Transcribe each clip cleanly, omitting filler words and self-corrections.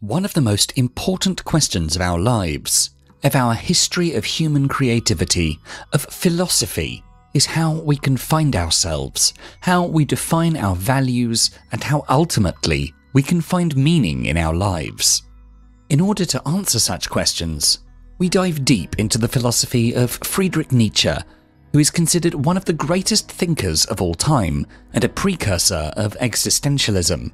One of the most important questions of our lives, of our history of human creativity, of philosophy, is how we can find ourselves, how we define our values, and how ultimately we can find meaning in our lives. In order to answer such questions, we dive deep into the philosophy of Friedrich Nietzsche, who is considered one of the greatest thinkers of all time and a precursor of existentialism.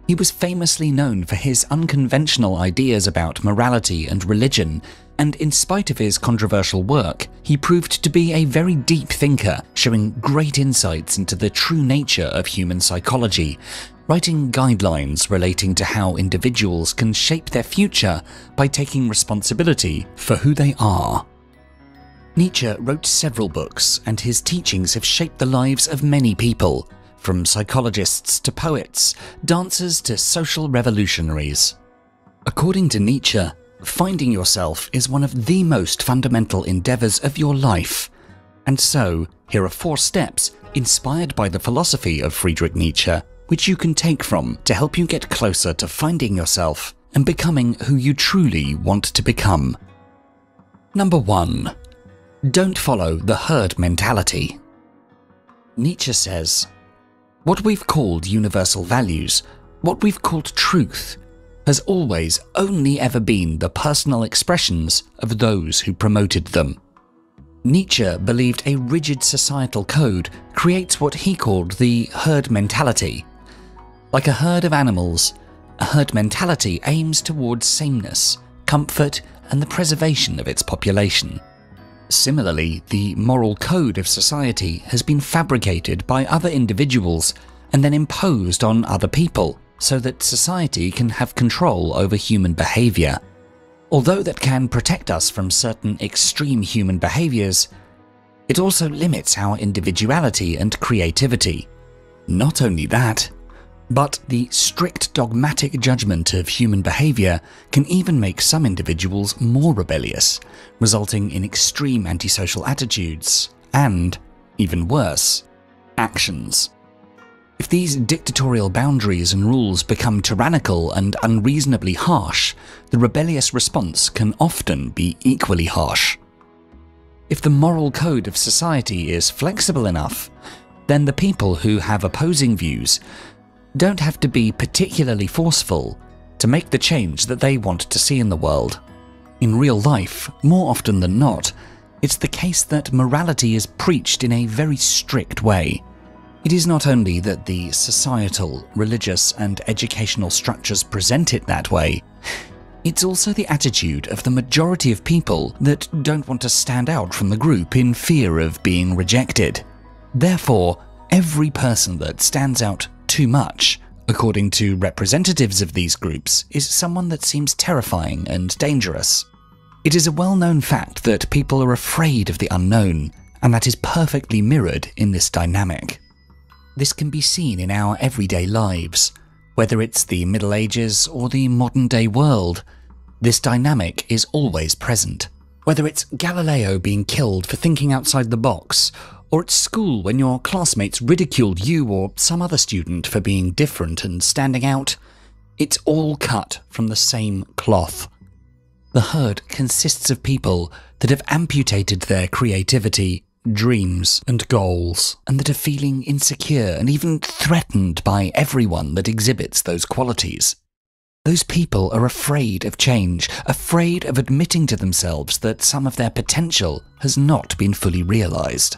He was famously known for his unconventional ideas about morality and religion, and in spite of his controversial work, he proved to be a very deep thinker, showing great insights into the true nature of human psychology, writing guidelines relating to how individuals can shape their future by taking responsibility for who they are. Nietzsche wrote several books, and his teachings have shaped the lives of many people, from psychologists to poets, dancers to social revolutionaries. According to Nietzsche, finding yourself is one of the most fundamental endeavors of your life. And so, here are 4 steps inspired by the philosophy of Friedrich Nietzsche, which you can take from to help you get closer to finding yourself and becoming who you truly want to become. Number 1. Don't follow the herd mentality. Nietzsche says, "What we've called universal values, what we've called truth, has always only ever been the personal expressions of those who promoted them." Nietzsche believed a rigid societal code creates what he called the herd mentality. Like a herd of animals, a herd mentality aims towards sameness, comfort, and the preservation of its population. Similarly, the moral code of society has been fabricated by other individuals and then imposed on other people, so that society can have control over human behavior. Although that can protect us from certain extreme human behaviors, it also limits our individuality and creativity. Not only that, but the strict dogmatic judgment of human behavior can even make some individuals more rebellious, resulting in extreme antisocial attitudes and, even worse, actions. If these dictatorial boundaries and rules become tyrannical and unreasonably harsh, the rebellious response can often be equally harsh. If the moral code of society is flexible enough, then the people who have opposing views don't have to be particularly forceful to make the change that they want to see in the world. In real life, more often than not, it's the case that morality is preached in a very strict way. It is not only that the societal, religious, and educational structures present it that way, it's also the attitude of the majority of people that don't want to stand out from the group in fear of being rejected. Therefore, every person that stands out too much, according to representatives of these groups, is someone that seems terrifying and dangerous. It is a well-known fact that people are afraid of the unknown, and that is perfectly mirrored in this dynamic. This can be seen in our everyday lives, whether it's the Middle Ages or the modern-day world. This dynamic is always present. Whether it's Galileo being killed for thinking outside the box, or at school when your classmates ridiculed you or some other student for being different and standing out, it's all cut from the same cloth. The herd consists of people that have amputated their creativity, dreams, and goals, and that are feeling insecure and even threatened by everyone that exhibits those qualities. Those people are afraid of change, afraid of admitting to themselves that some of their potential has not been fully realized.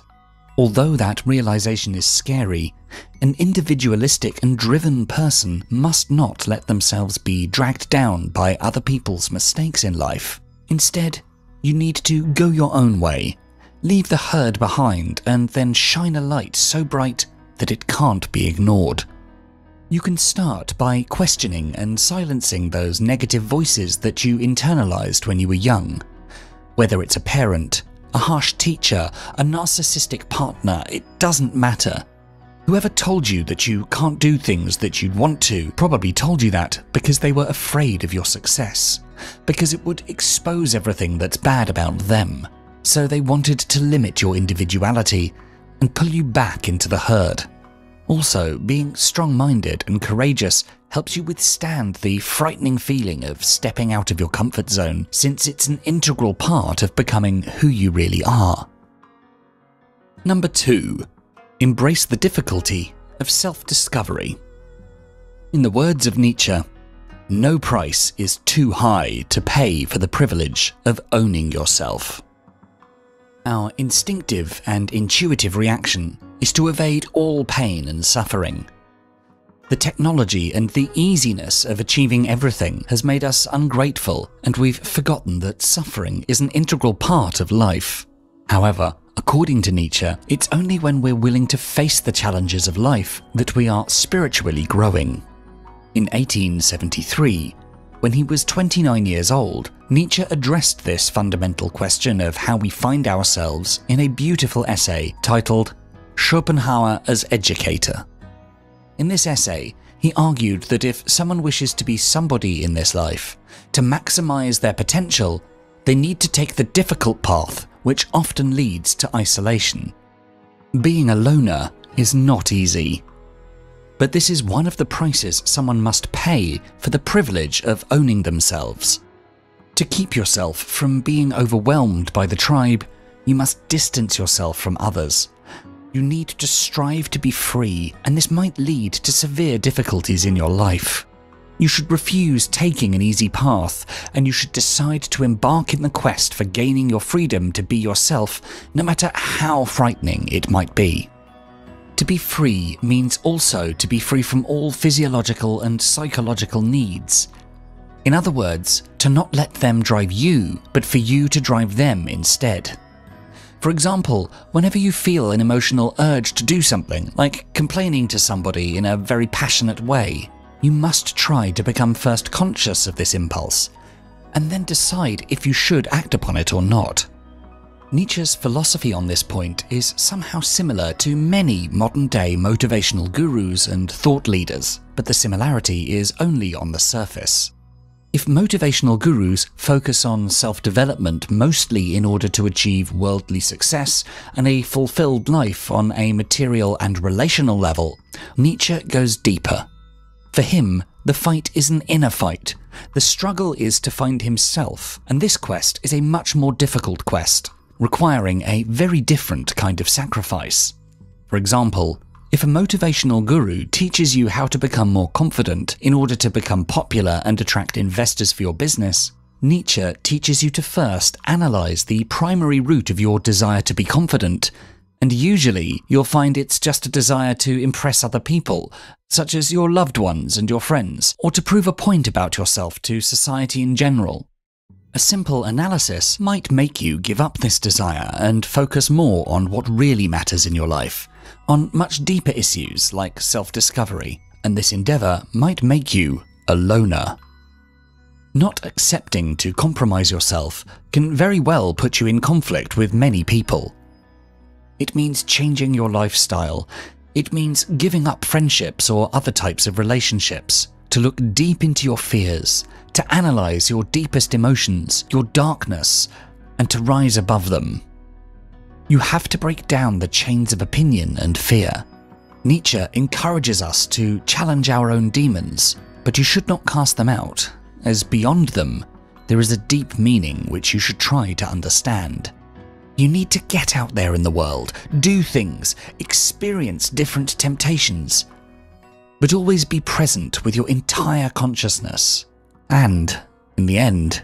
Although that realization is scary, an individualistic and driven person must not let themselves be dragged down by other people's mistakes in life. Instead, you need to go your own way, leave the herd behind, and then shine a light so bright that it can't be ignored. You can start by questioning and silencing those negative voices that you internalized when you were young. Whether it's a parent, a harsh teacher, a narcissistic partner, it doesn't matter. Whoever told you that you can't do things that you'd want to probably told you that because they were afraid of your success, because it would expose everything that's bad about them. So they wanted to limit your individuality and pull you back into the herd. Also, being strong-minded and courageous helps you withstand the frightening feeling of stepping out of your comfort zone, since it's an integral part of becoming who you really are. Number 2. Embrace the difficulty of self-discovery. In the words of Nietzsche, no price is too high to pay for the privilege of owning yourself. Our instinctive and intuitive reaction is to evade all pain and suffering. The technology and the easiness of achieving everything has made us ungrateful, and we've forgotten that suffering is an integral part of life. However, according to Nietzsche, it's only when we're willing to face the challenges of life that we are spiritually growing. In 1873, when he was 29 years old, Nietzsche addressed this fundamental question of how we find ourselves in a beautiful essay titled Schopenhauer as Educator. In this essay, he argued that if someone wishes to be somebody in this life, to maximize their potential, they need to take the difficult path, which often leads to isolation. Being a loner is not easy. But this is one of the prices someone must pay for the privilege of owning themselves. To keep yourself from being overwhelmed by the tribe, you must distance yourself from others. You need to strive to be free, and this might lead to severe difficulties in your life. You should refuse taking an easy path, and you should decide to embark in the quest for gaining your freedom to be yourself, no matter how frightening it might be. To be free means also to be free from all physiological and psychological needs. In other words, to not let them drive you, but for you to drive them instead. For example, whenever you feel an emotional urge to do something, like complaining to somebody in a very passionate way, you must try to become first conscious of this impulse, and then decide if you should act upon it or not. Nietzsche's philosophy on this point is somehow similar to many modern-day motivational gurus and thought leaders, but the similarity is only on the surface. If motivational gurus focus on self-development mostly in order to achieve worldly success and a fulfilled life on a material and relational level, Nietzsche goes deeper. For him, the fight is an inner fight. The struggle is to find himself, and this quest is a much more difficult quest, requiring a very different kind of sacrifice. For example, if a motivational guru teaches you how to become more confident in order to become popular and attract investors for your business, Nietzsche teaches you to first analyze the primary root of your desire to be confident, and usually you'll find it's just a desire to impress other people, such as your loved ones and your friends, or to prove a point about yourself to society in general. A simple analysis might make you give up this desire and focus more on what really matters in your life, on much deeper issues like self-discovery, and this endeavor might make you a loner. Not accepting to compromise yourself can very well put you in conflict with many people. It means changing your lifestyle. It means giving up friendships or other types of relationships, to look deep into your fears, to analyze your deepest emotions, your darkness, and to rise above them. You have to break down the chains of opinion and fear. Nietzsche encourages us to challenge our own demons, but you should not cast them out, as beyond them, there is a deep meaning which you should try to understand. You need to get out there in the world, do things, experience different temptations, but always be present with your entire consciousness, and, in the end,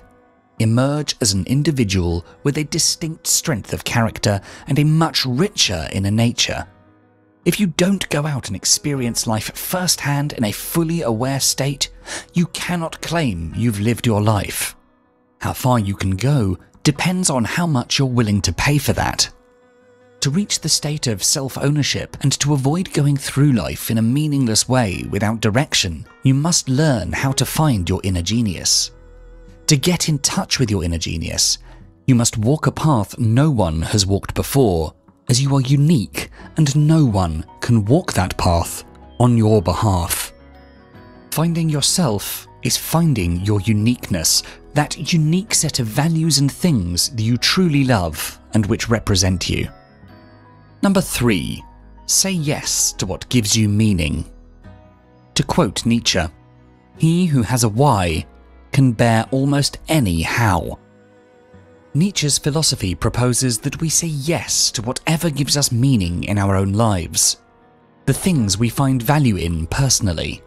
emerge as an individual with a distinct strength of character and a much richer inner nature. If you don't go out and experience life firsthand in a fully aware state, you cannot claim you've lived your life. How far you can go depends on how much you're willing to pay for that. To reach the state of self-ownership and to avoid going through life in a meaningless way without direction, you must learn how to find your inner genius. To get in touch with your inner genius, you must walk a path no one has walked before, as you are unique and no one can walk that path on your behalf. Finding yourself is finding your uniqueness, that unique set of values and things that you truly love and which represent you. Number 3. Say yes to what gives you meaning. To quote Nietzsche, He who has a why can bear almost any how. Nietzsche's philosophy proposes that we say yes to whatever gives us meaning in our own lives, the things we find value in personally.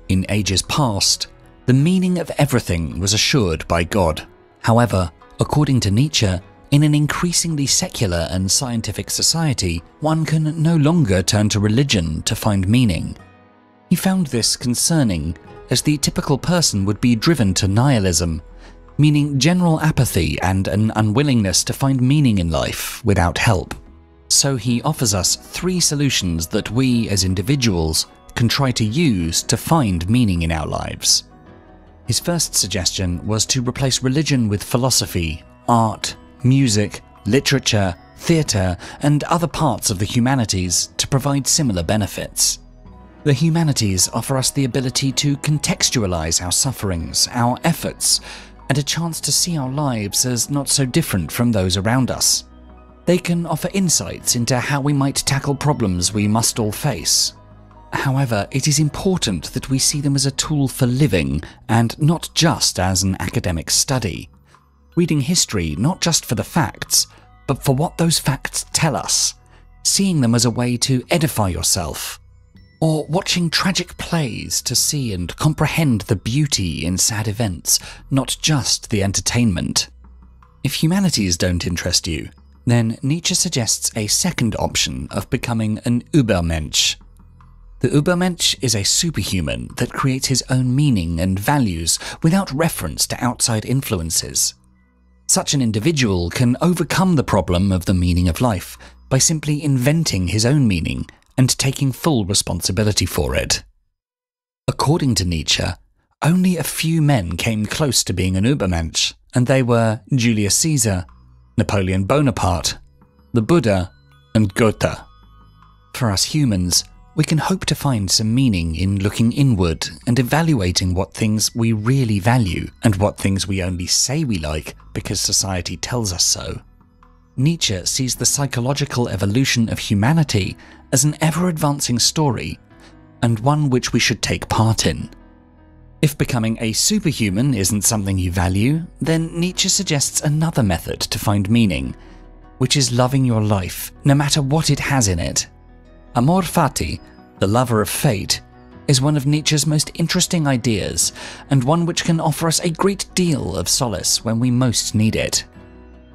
In ages past, the meaning of everything was assured by God. However, according to Nietzsche, in an increasingly secular and scientific society, one can no longer turn to religion to find meaning. He found this concerning, as the typical person would be driven to nihilism, meaning general apathy and an unwillingness to find meaning in life without help. So he offers us 3 solutions that we as individuals can try to use to find meaning in our lives. His first suggestion was to replace religion with philosophy, art, music, literature, theatre, and other parts of the humanities to provide similar benefits. The humanities offer us the ability to contextualize our sufferings, our efforts, and a chance to see our lives as not so different from those around us. They can offer insights into how we might tackle problems we must all face. However, it is important that we see them as a tool for living and not just as an academic study. Reading history not just for the facts, but for what those facts tell us, seeing them as a way to edify yourself, or watching tragic plays to see and comprehend the beauty in sad events, not just the entertainment. If humanities don't interest you, then Nietzsche suggests a second option of becoming an Übermensch. The Übermensch is a superhuman that creates his own meaning and values without reference to outside influences. Such an individual can overcome the problem of the meaning of life by simply inventing his own meaning and taking full responsibility for it. According to Nietzsche, only a few men came close to being an Übermensch, and they were Julius Caesar, Napoleon Bonaparte, the Buddha, and Goethe. For us humans, we can hope to find some meaning in looking inward and evaluating what things we really value and what things we only say we like because society tells us so. Nietzsche sees the psychological evolution of humanity as an ever-advancing story, and one which we should take part in. If becoming a superhuman isn't something you value, then Nietzsche suggests another method to find meaning, which is loving your life, no matter what it has in it. Amor fati, the lover of fate, is one of Nietzsche's most interesting ideas, and one which can offer us a great deal of solace when we most need it.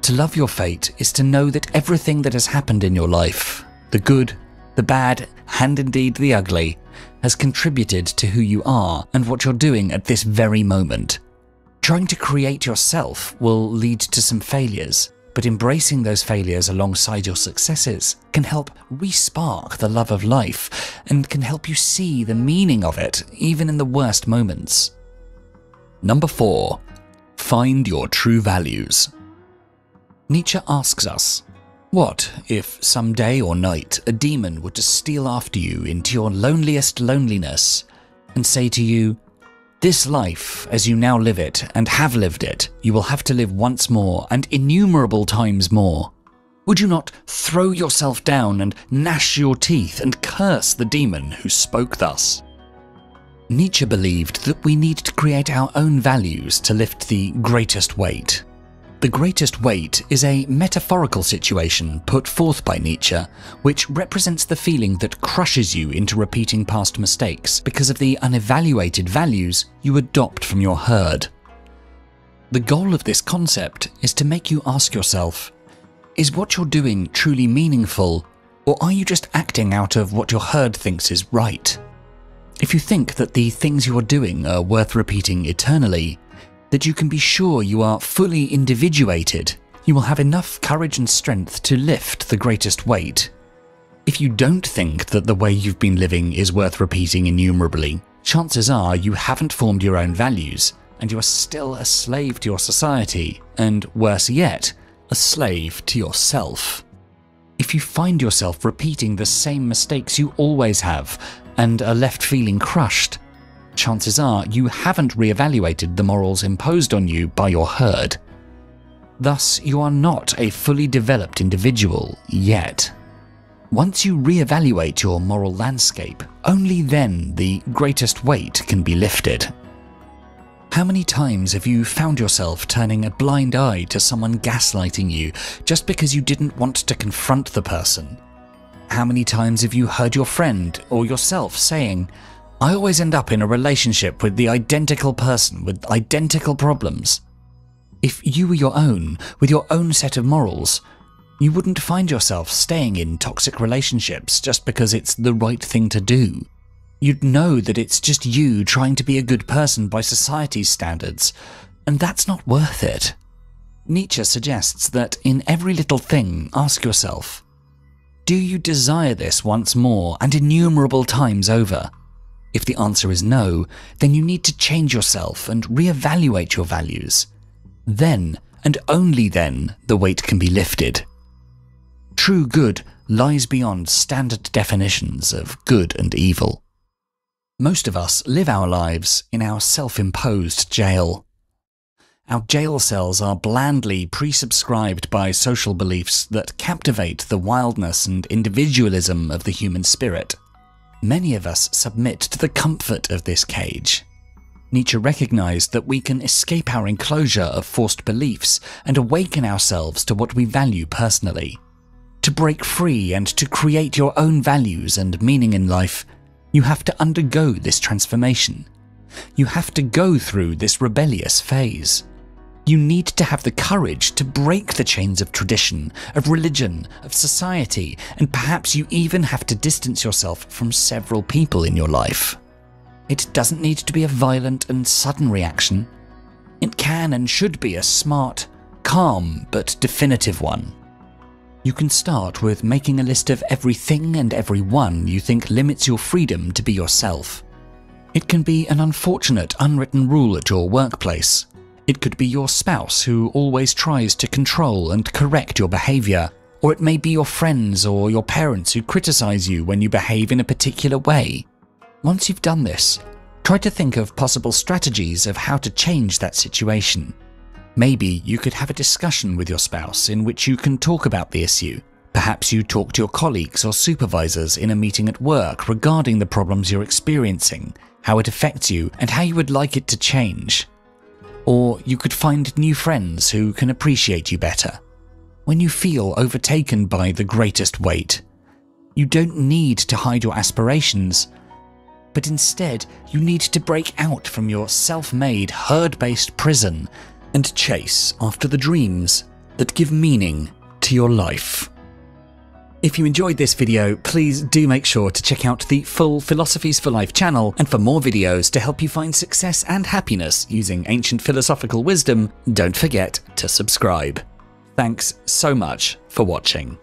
To love your fate is to know that everything that has happened in your life, the good, the bad, and indeed the ugly, has contributed to who you are and what you're doing at this very moment. Trying to create yourself will lead to some failures, but embracing those failures alongside your successes can help re-spark the love of life and can help you see the meaning of it even in the worst moments. Number 4. Find your true values. Nietzsche asks us, what if some day or night a demon were to steal after you into your loneliest loneliness and say to you, this life, as you now live it and have lived it, you will have to live once more and innumerable times more. Would you not throw yourself down and gnash your teeth and curse the demon who spoke thus? Nietzsche believed that we need to create our own values to lift the greatest weight. The greatest weight is a metaphorical situation put forth by Nietzsche, which represents the feeling that crushes you into repeating past mistakes because of the unevaluated values you adopt from your herd. The goal of this concept is to make you ask yourself, is what you're doing truly meaningful, or are you just acting out of what your herd thinks is right? If you think that the things you're doing are worth repeating eternally, that you can be sure you are fully individuated, you will have enough courage and strength to lift the greatest weight. If you don't think that the way you've been living is worth repeating innumerably, chances are you haven't formed your own values, and you are still a slave to your society, and worse yet, a slave to yourself. If you find yourself repeating the same mistakes you always have, and are left feeling crushed, chances are you haven't re-evaluated the morals imposed on you by your herd. Thus, you are not a fully developed individual yet. Once you re-evaluate your moral landscape, only then the greatest weight can be lifted. How many times have you found yourself turning a blind eye to someone gaslighting you just because you didn't want to confront the person? How many times have you heard your friend or yourself saying, "I always end up in a relationship with the identical person with identical problems"? If you were your own, with your own set of morals, you wouldn't find yourself staying in toxic relationships just because it's the right thing to do. You'd know that it's just you trying to be a good person by society's standards, and that's not worth it. Nietzsche suggests that in every little thing, ask yourself, do you desire this once more and innumerable times over? If the answer is no, then you need to change yourself and re-evaluate your values. Then, and only then, the weight can be lifted. True good lies beyond standard definitions of good and evil. Most of us live our lives in our self-imposed jail. Our jail cells are blandly pre-subscribed by social beliefs that captivate the wildness and individualism of the human spirit. Many of us submit to the comfort of this cage. Nietzsche recognized that we can escape our enclosure of forced beliefs and awaken ourselves to what we value personally. To break free and to create your own values and meaning in life, you have to undergo this transformation. You have to go through this rebellious phase. You need to have the courage to break the chains of tradition, of religion, of society, and perhaps you even have to distance yourself from several people in your life. It doesn't need to be a violent and sudden reaction. It can and should be a smart, calm, but definitive one. You can start with making a list of everything and everyone you think limits your freedom to be yourself. It can be an unfortunate unwritten rule at your workplace. It could be your spouse who always tries to control and correct your behavior, or it may be your friends or your parents who criticize you when you behave in a particular way. Once you've done this, try to think of possible strategies of how to change that situation. Maybe you could have a discussion with your spouse in which you can talk about the issue. Perhaps you talk to your colleagues or supervisors in a meeting at work regarding the problems you're experiencing, how it affects you, and how you would like it to change. Or you could find new friends who can appreciate you better. When you feel overtaken by the greatest weight, you don't need to hide your aspirations, but instead you need to break out from your self-made, herd-based prison and chase after the dreams that give meaning to your life. If you enjoyed this video, please do make sure to check out the full Philosophies for Life channel, and for more videos to help you find success and happiness using ancient philosophical wisdom, don't forget to subscribe. Thanks so much for watching.